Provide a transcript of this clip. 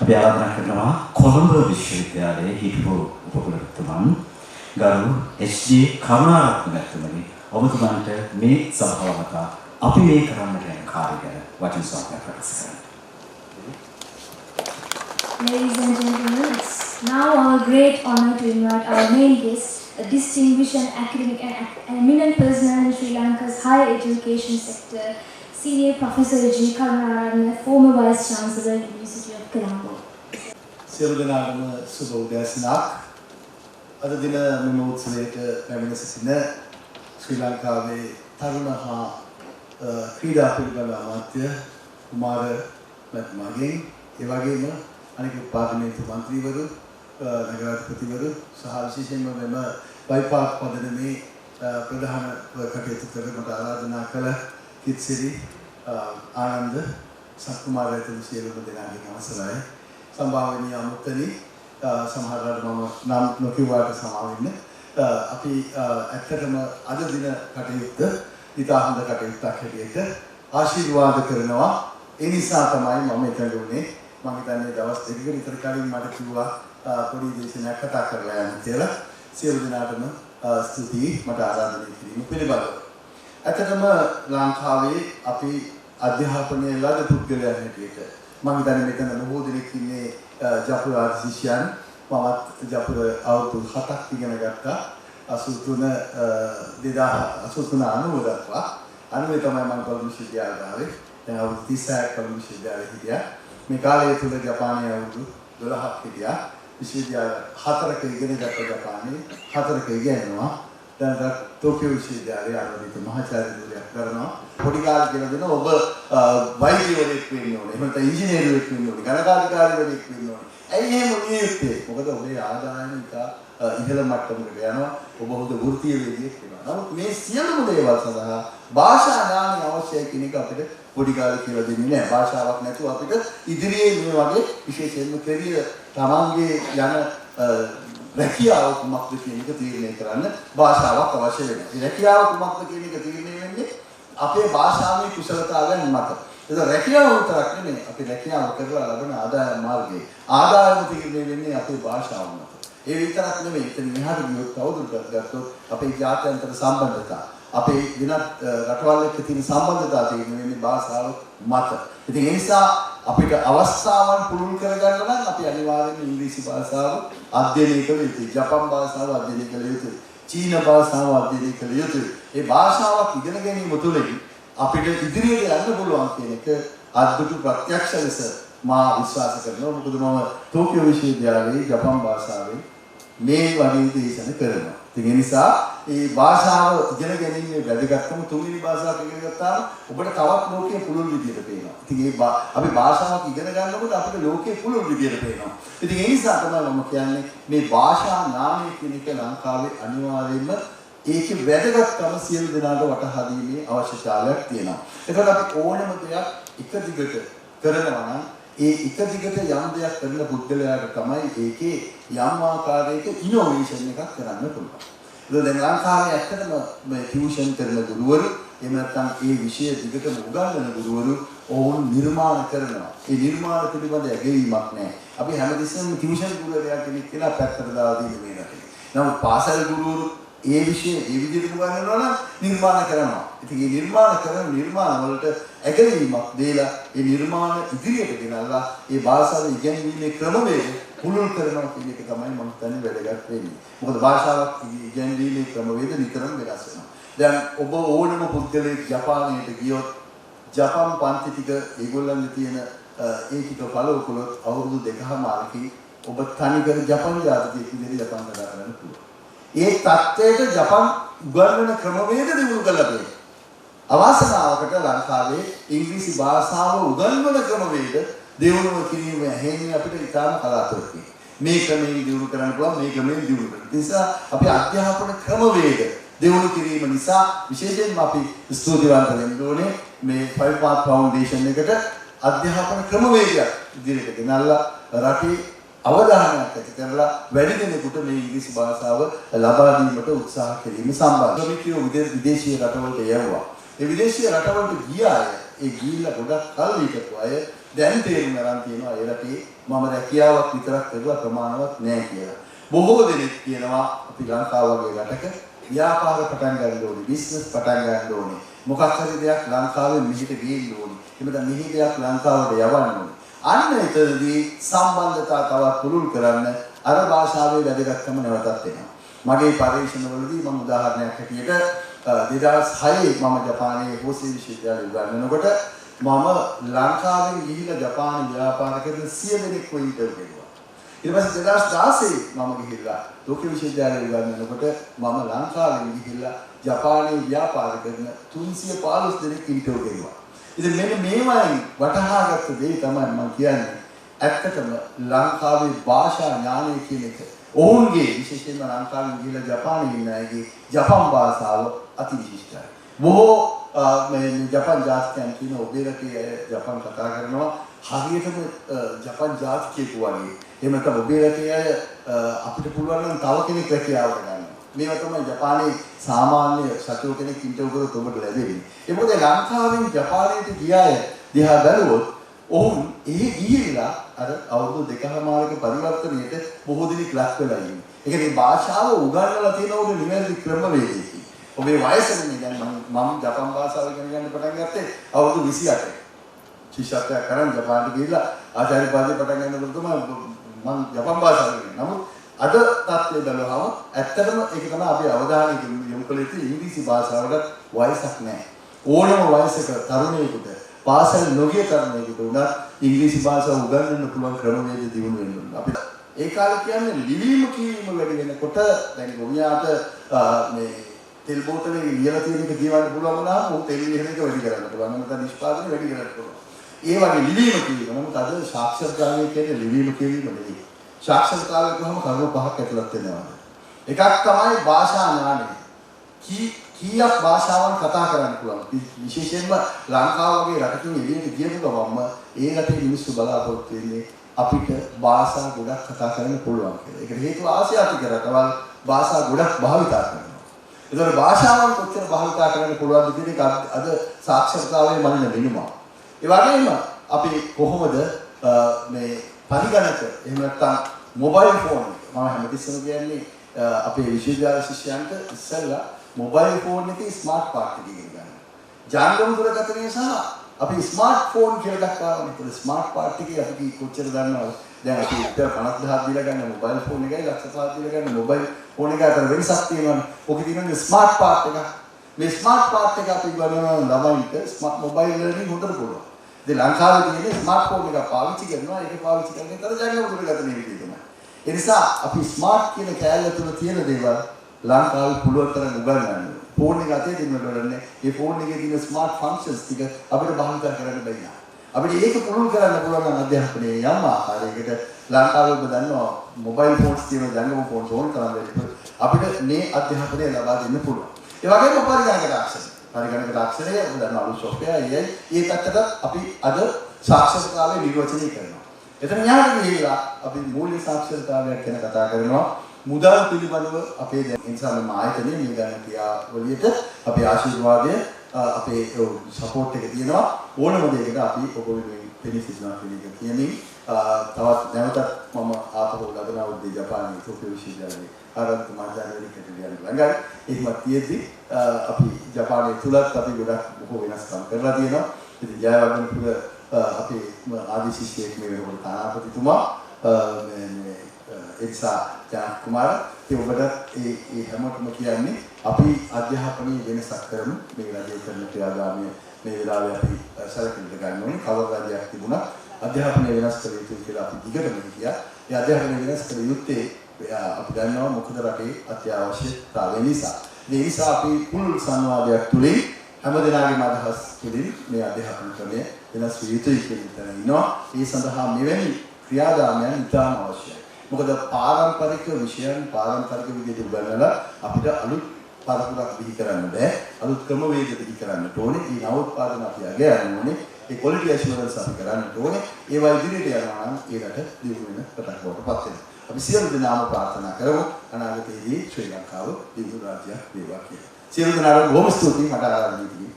අපි ආරාධනා කරනවා කොළඹ විශ්වවිද්‍යාලයේ හිටපු උපකුලපතිතුමන් ගරු එස්.ජී. කරුණාරත්න මැතිතුමනි ඔබතුමන්ට මේ සභාව මත අපි මේ කරන්නට යන කාර්ය ගැන වචන සාකච්ඡා ප්‍රකාශ කරන්න. Ladies and gentlemen, it's now our great honor to invite our main guest, a distinguished and academic and eminent personality in Sri Lanka's higher education sector, Senior Professor G. Karunaratne, former Vice Chancellor, University of Colombo. සියලු දෙනාටම සුබ උදෑසනක්. අද දින මෙම උත්සවයට පැමිණ සිටින ශ්‍රී ලංකාවේ තරුණ හා ක්‍රීඩා පිළිබඳ අමාත්‍ය කුමාර මැතිතුමාගෙන් ඒ වගේම අනෙක් පාර්ලිමේන්තු මන්ත්‍රීවරු නගරාධිපතිවරු සහ විශේෂයෙන්ම මෙම බයිපාස් පදනමේ ප්‍රධාන කටයුතු කරන ආරාධනා කළ කිත්සිරි ආනන්ද සත්කුමාර ඇතුළු සියලුම දෙනාගෙන් අවසරයි. සම්භාවනීය අමුත්තනි සමහරවිට මම නම් නොකියුවාට සමා වෙන්න. අපි ඇත්තටම අද දින කටයුත්ත ඉතා හොඳ කටයුත්තක් හැටියට ආශිර්වාද කරනවා. ඒ නිසා තමයි මම එතන උනේ. මම හිතන්නේ දවස් දෙකක විතර කලින් මට කිව්වා පොඩි දේශනයක් කතා කරලා යන්න කියලා. සියලු දෙනාටම ස්තුතියි මට ආරාධනය කිරීම පිළිබඳව. ඇත්තටම ලංකාවේ අපි අධ්‍යාපනයේ ලද පුද්ගලයන් හැටියට මම හිතන්නේ මෙතන බොහෝ දෙනෙක් ඉන්නේ ජපුර ආර්ශිෂ්‍යයන්. මමත් ජපුර අවුරුදු 7ක් ඉගෙන ගත්තා. 83 90 දක්වා. අනුවේ තමයි මම කොළඹ විශ්වවිද්‍යාලයට ආවේ. දැන් අවුරුදු 36ක් කොළඹ විශ්වවිද්‍යාලයේ හිටියා. මේ කාලය තුල ජපානයේ අවුරුදු 12ක් හිටියා. විශ්වවිද්‍යාල 4ක ඉගෙන ගත්ත ජපානයේ 4ක ඉගෙනනවා. දැන් ටෝකියෝ විශ්වවිද්‍යාලයේ ආරම්භිත මහාචාර්යවරයෙක් කරනවා. පොඩි කාලේ කියලා දෙන ඔබ වෛද්‍යවරයෙක් වෙන්න ඕනේ. එහෙම නැත්නම් ඉංජිනේරුවෙක් වෙන්න ඕනේ. ගණකාධිකාරිවරයෙක් වෙන්න ඕනේ. ඇයි එහෙම නියුත්තේ? මොකද ඔබේ ආදායම ඉතා ඉහළ මට්ටමකට යනවා. ඔබ හොඳ වෘත්තීය වේදිකෙක් වෙනවා. නමුත් මේ සියලුම දේවල් සඳහා භාෂා ඥානය අවශ්‍යයි කියන එක අපිට පොඩි කාලේ කියලා දෙන්නේ නැහැ. භාෂාවක් නැතුව අපිට ඉදිරියේ මේ වගේ විශේෂයෙන්ම කැරියර් තමන්ගේ යන රැකියාව කුමක්ද කියන එක තීරණය කරන්න භාෂාවක් අවශ්‍ය වෙනවා. මේ රැකියාව කුමක්ද කියන එක තීරණය වෙන්නේ අපේ භාෂාවේ කුසලතාවයන් මත. ඒක රැකියාව විතරක් නෙමෙයි. අපි රැකියාව කරලා ලබන ආදායම මාර්ගයේ ආදායම තීරණය වෙන්නේ අපේ භාෂාව මත. ඒ විතරක් නෙමෙයි. එතන මෙහාට ගියොත් තවදුරටත් ගත්තොත් අපේ ජාත්‍යන්තර සම්බන්ධතා අපේ වෙනත් රටවල් එක්ක තියෙන සම්බන්ධතාව තීරණය වෙන්නේ භාෂාව මත. ඉතින් ඒ නිසා අපිට අවස්ථාවන් පුළුල් කරගන්න නම් අපි අනිවාර්යයෙන්ම ඉංග්‍රීසි භාෂාව අධ්‍යයනය කළ යුතුයි. ජපන් භාෂාව අධ්‍යයනය කළ යුතුයි. චීන භාෂාව අධ්‍යයනය කළ යුතුයි. මේ භාෂාවක් ඉගෙන ගැනීම තුළින් අපිට ඉදිරියට යන්න පුළුවන් කියන එක අද්භූත ප්‍රත්‍යක්ෂ ලෙස මා විශ්වාස කරනවා. මොකද මම ටෝකියෝ විශ්වවිද්‍යාලයේ ජපන් භාෂාවෙන් මේ වගේ දේශන කරනවා. ඒ නිසා මේ භාෂාව ඉගෙන ගැනීමේ වැදගත්කම තුන්වෙනි භාෂාවක් ඉගෙන ගත්තාම ඔබට තවත් ලෝකයේ පුළුල් විදියට පේනවා. ඉතින් අපි භාෂාවක් ඉගෙන ගන්නකොට අපිට ලෝකයේ පුළුල් විදියට පේනවා. ඉතින් ඒ නිසා තමයි මම කියන්නේ මේ භාෂා ඥානය කියන එක ලංකාවේ අනිවාර්යයෙන්ම ඒකේ වැදගත්කම සියලු දෙනාට වටහා දීමේ අවශ්‍යතාවයක් තියෙනවා. ඒකට අපි ඕනම දෙයක් එක දිගට කරනවා නම් ඒ එක දිගට යම් දෙයක් කරන පුද්ගලයාට තමයි ඒකේ යම් ආකාරයක ඉනෝවේෂන් එකක් කරන්න පුළුවන්. ඒක දැන් ලංකාවේ ඇත්තටම මේ ටියුෂන් කරන ගුරුවරු එහෙම නැත්නම් ඒ විෂය දිගටම උගන්වන ගුරුවරු ඕන් නිර්මාණ කරනවා. ඒ නිර්මාණ පිළිබඳ ඇගීමක් නැහැ. අපි හැමතිස්සෙම ටියුෂන් ගුරුවරයා කෙනෙක් කියලා පැත්තට දාලා දෙන්නේ මේ රටේ. නමුත් පාසල් ගුරුවරු ඒ විෂය ඒ විදිහට උගන්වනවා නම් නිර්මාණ කරනවා. ඉතින් මේ නිර්මාණ කරන නිර්මාණ වලට ඇගීමක් දීලා ඒ නිර්මාණ ඉදිරියට ගෙනල්ලා ඒ භාෂාව ඉගෙනීමේ ක්‍රමවේද පුළුල් කරනවා කියන එක තමයි මම හිතන්නේ වැදගත් වෙන්නේ. මොකද භාෂාවක් ඉගෙනීමේ ක්‍රමවේද නිතරම වෙනස් වෙනවා. දැන් ඔබ ඕනම පුද්ගලයෙක් ජපානයට ගියොත් ජපන් පන්ති ටික ඒගොල්ලන්ගේ තියෙන ඒ ටික ෆලෝ කළොත් අවුරුදු 2කමාරකින් ඔබ තනිකර ජපන් ජාතිකයෙක් විදිහට ජපන් කතා කරන්න පුළුවන්. ඒ තත්ත්වයට ජපන් උගන්වන ක්‍රමවේද දිනු කළා තියෙනවා. අවාසනාවකට ලංකාවේ ඉංග්‍රීසි භාෂාව උගන්වන ක්‍රමවේද දිනුව කිරීම හැෙන්නේ අපිට ඉතාම කලාතුරකින්. මේ ක්‍රමයෙන් දිනු කරන්න පුළුවන් මේ ක්‍රමයෙන් දිනු කරන්න. ඒ නිසා අපි අධ්‍යාපන ක්‍රමවේද දිනු කිරීම නිසා විශේෂයෙන්ම අපි ස්තුතිවන්ත වෙන්න ඕනේ මේ ෆයිව් පාත් ෆවුන්ඩේෂන් එකට අධ්‍යාපන ක්‍රමවේදයක් ඉදිරියට ගෙනල්ලා රටේ අවධානයක් ඇති කරලා වැඩි දෙනෙකුට මේ ඉංග්‍රීසි භාෂාව ලබා දීමට උත්සාහ කිරීම සම්බන්ධව. ශ්‍රමිකයෝ විදේශීය රටවලට යවුවා. ඒ විදේශීය රටවලට ගිය අය ඒ ගිහිල්ලා ගොඩක් කල් හිටපු අය දැන් තේරුම් ගන්න තියෙනවා ඒ රටේ මම රැකියාවක් විතරක් කරුවා ප්‍රමාණවත් නෑ කියලා. බොහෝ දෙනෙක් කියනවා අපි ලංකාව වගේ රටක ව්‍යාපාර පටන් ගන්න ඕනේ, බිස්නස් පටන් ගන්න ඕනේ. මොකක් හරි දෙයක් ලංකාවෙන් මෙහෙට ගේන්න ඕනේ. එහෙම මෙහි දෙයක් ලංකාවට යවන්න ඕනේ. අන්න එතනදී සම්බන්ධතා තවත් පුළුල් කරන්න අර භාෂාවේ වැදගත්කම නැවතත් එනවා. මගේ පරීක්ෂණවලදී මම උදාහරණයක් හැටියට 2006 මම ජපානයේ හෝසි විශ්වවිද්‍යාලයේ උගන්වනකොට මම ලංකාවෙන් ගිහිල්ලා ජපානයේ ව්‍යාපාර කරන 100 දෙනෙක්ව ඉන්ටර්විව් කළා. ඊට පස්සේ 2016 මම ගිහිල්ලා ටෝකියෝ විශ්වවිද්‍යාලයේ උගන්වනකොට මම ලංකාවෙන් ගිහිල්ලා ජපානයේ ව්‍යාපාර කරන 315 දෙනෙක් ඉන්ටර්විව් කළා. ඉතින් මෙන්න මේවයින් වටහාගත්ත දේ තමයි මම කියන්නේ. ඇත්තටම ලංකාවේ භාෂා ඥානය කියන එක ඔවුන්ගේ විශේෂයෙන්ම ලංකාවෙන් ගිහිල්ලා ජපානයේ ඉන්න අයගේ ජපන් භාෂාව අතිවිශිෂ්ටයි. බොහෝ මේ ජපන් ජාතිකයන් කියන ඔබේ රටේ ජපන් කතා කරනවා හරියටම ජපන් ජාතිකයෙකු වගේ. එහෙම නැත්නම් ඔබේ රටේ අය අපිට පුළුවන් නම් තව කෙනෙක් රැකියාවට ගන්න. මේවා තමයි ජපානයේ සාමාන්‍ය සතුරු කෙනෙක් ඉන්ටර්විව් කරලා ඔබට ලැබෙන්නේ. ඒ මොකද ලංකාවෙන් ජපානයට ගිය අය දිහා බැලුවොත් ඔවුන් ගිහිල්ලා අර අවුරුදු දෙකමාරක පරිවර්තනයේට බොහෝ දෙනෙක් ලක් වෙලා ඉන්නේ. ඒ කියන්නේ භාෂාව උගන්වලා තියෙන උගේ නිවැරදි ක්‍රමවේදයකින්. ඔබේ වයසනේ දැන් මම ජපන් භාෂාව ඉගෙන ගන්න පටන් ගත්තේ අවුරුදු 28. ශිෂ්‍යත්වයක් කරන් ජපානට ගිහිල්ලා ආචාර්ය පදේ පටන් ගන්නකොට තමයි මම ජපන් භාෂාව ඉගෙන. නමුත් අද තත්ත්වය බලවහම ඇත්තටම ඒක තමයි අපි අවධානය යොමු කළ යුතු ඉංග්‍රීසි භාෂාවට වයසක් නැහැ. ඕනම වයසක තරුණයෙකුට පාසල් නොගිය තරුණයෙකුට උනත් ඉංග්‍රීසි භාෂාව උගන්වන්න පුළුවන් ක්‍රමවේද දිනු වෙන්න ඕන. අපි ඒ කාලේ කියන්නේ ලිවීම කියවීම වැඩි වෙනකොට දැන් ගොවියාට මේ තෙල් බෝතලේ ලියලා තියෙන එක කියවන්න පුළුවන් වුණාම උන් තෙල් ලියන එක වැඩි කරන්න පුළුවන්. නැත්නම් නිෂ්පාදනය වැඩි කරන්න පුළුවන්. ඒ වගේ ලිවීම කියවීම. නමුත් අද සාක්ෂරතාවය කියන්නේ ලිවීම කියවීම නෙවෙයි. සාක්ෂරතාවය කොහොම කරුණු පහක් ඇතුළත් වෙනවා. එකක් තමයි භාෂා ඥානය. කීයක් භාෂාවන් කතා කරන්න පුළුවන්. විශේෂයෙන්ම ලංකාව වගේ රටකින් එළියට ගියපු ගමන්ම ඒ රටේ මිනිස්සු බලාපොරොත්තු වෙන්නේ අපිට භාෂා ගොඩක් කතා කරන්න පුළුවන් කියලා. ඒකට හේතුව ආසියාතික රටවල් භාෂා ගොඩක් භාවිතා කරනවා. ඒතකොට භාෂාවන් කොච්චර භාවිතා කරන්න පුළුවන්ද කියන එක අද සාක්ෂරතාවයේ මනින වෙනුම. ඒ වගේම අපි කොහොමද මේ පරිගණක එහෙම නැත්නම් මොබයිල් ෆෝන් මම හැමතිස්සෙම කියන්නේ අපේ විශ්වවිද්‍යාල ශිෂ්‍යයන්ට ඉස්සෙල්ලා මොබයිල් ෆෝන් එකේ ස්මාර්ට් පාර්ට් එක ඉගෙන ගන්න. ජංගම දුරකථනය සහ අපි ස්මාර්ට් ෆෝන් කියලා එකක් ආවනේ. ඒක ස්මාර්ට් පාර්ට් එකේ අපි කොච්චර දන්නවද? දැන් අපි 50000ක් දීලා ගන්න මොබයිල් ෆෝන් එකයි 1,500ක් දීලා ගන්න මොබයිල් ෆෝන් එක අතර වෙනසක් තියෙනවානේ. ඔකේ තියෙනවා ස්මාර්ට් පාර්ට් එක. මේ ස්මාර්ට් පාර්ට් එක අපි ගන්නවා ළමයින්ට ස්මාර්ට් මොබයිල් ලර්නින් හොඳට පුළුවන්. ඉතින් ලංකාවේ තියෙන ස්මාර්ට් ෆෝන් එක පාවිච්චි කරනවා. ඒක පාවිච්චි කරන්නේ තර ජංගම දුරකථනයේ විදිහට තමයි. ඒ නිසා අපි ස්මාර්ට් කියන කෑල්ල තුල තියෙන දේවල් ලංකාවේ පුළුවන් තරම් උගන්වන්න. ෆෝන් එක අතේ දෙන්නට වඩන්නේ ඒ ෆෝන් එකේ තියෙන ස්මාර්ට් ෆන්ක්ෂන්ස් ටික අපිට භාවිත කරන්න බැහැ. අපිට ඒක පුළුල් කරන්න පුළුවන් නම් අධ්‍යාපනයේ යම් ආකාරයකට ලංකාවේ ඔබ දන්නවා මොබයිල් ෆෝන්ස් තියෙන ජංගම ෆෝන්ස් ඕන තරම් වෙන්න අපිට මේ අධ්‍යාපනය ලබා දෙන්න පුළුවන්. ඒ වගේම පරිගණක තාක්ෂණය. පරිගණක තාක්ෂණය ඔබ දන්නවා අලුත් සොෆ්ට්වෙයාර් ඒ පැත්තට අපි අද සාක්ෂරතාවය නිර්වචනය කරනවා. එතන යාළුවෝ ගිහිලා අපි මූල්‍ය සාක්ෂරතාවයක් ගැන කතා කරනවා. මුදල් පිළිබඳව අපේ දැන් නිසා මේ ආයතනයේ මේ ගන්න ක්‍රියාවලියට අපේ ආශිර්වාදය අපේ සපෝට් එක තියෙනවා ඕනම දෙයකට අපි ඔබ වෙනුවෙන් පෙනී සිටිනවා කියන එක කියන්නේ තවත් නැවතත් මම ආපහු ලබන අවුරුද්දේ ජපානයේ ටෝකියෝ විශ්වවිද්‍යාලයේ ආරම්භ මාධ්‍යාලවලින් කටයුතු ළඟයි එහෙමත් තියෙද්දි අපි ජපානයේ තුලත් අපි ගොඩක් බොහෝ වෙනස්කම් කරලා තියෙනවා ඉතින් ජයවර්ධනපුර අපේ ආදි ශිෂ්‍යයෙක් මේ වෙනකොට තානාපතිතුමා මේ එක්සා ජානක කුමාර ඒ ඔබට ඒ හැමෝටම කියන්නේ අපි අධ්‍යාපනයේ වෙනසක් කරමු මේ රජයේ කරන ක්‍රියාදාමය මේ වෙලාවේ අපි සැලකිලිට ගන්න ඕනේ කවර රජයක් තිබුණා අධ්‍යාපනය වෙනස් කළ යුතුයි කියලා අපි දිගටම කියා. ඒ අධ්‍යාපනය වෙනස් කළ යුත්තේ අපි දන්නවා මොකද රටේ අත්‍යවශ්‍යතාවය නිසා. ඒ නිසා අපි පුළුල් සංවාදයක් තුලින් හැමදෙනාගේම අදහස් තුලින් මේ අධ්‍යාපන ක්‍රමය වෙනස් විය යුතුයි කියන තැන ඉන්නවා. ඒ සඳහා මෙවැනි ක්‍රියාදාමයන් ඉතාම අවශ්‍යයි. මොකද පාරම්පරික විෂයන් පාරම්පරික විදිහට උගන්වලා අපිට අලුත් පරපුරක් බිහි කරන්න බෑ. අලුත් ක්‍රමවේද බිහි කරන්න ඕනේ. මේ නවෝත්පාදන අපි අගයන්න ඕනේ. ඒ ක්වොලිටි ඇෂුරන්ස් අපි කරන්න ඕනේ. ඒවා ඉදිරියට යනවා නම් ඒකට දියුණු වෙන රටක් බවට පත් වෙනවා. අපි සියලු දෙනාම ප්‍රාර්ථනා කරමු අනාගතයේදී ශ්‍රී ලංකාව දියුණු රාජ්‍යයක් වේවා කියලා. සියලු දෙනාට බොහොම ස්තුතියි මට ආරාධනය කිරීම.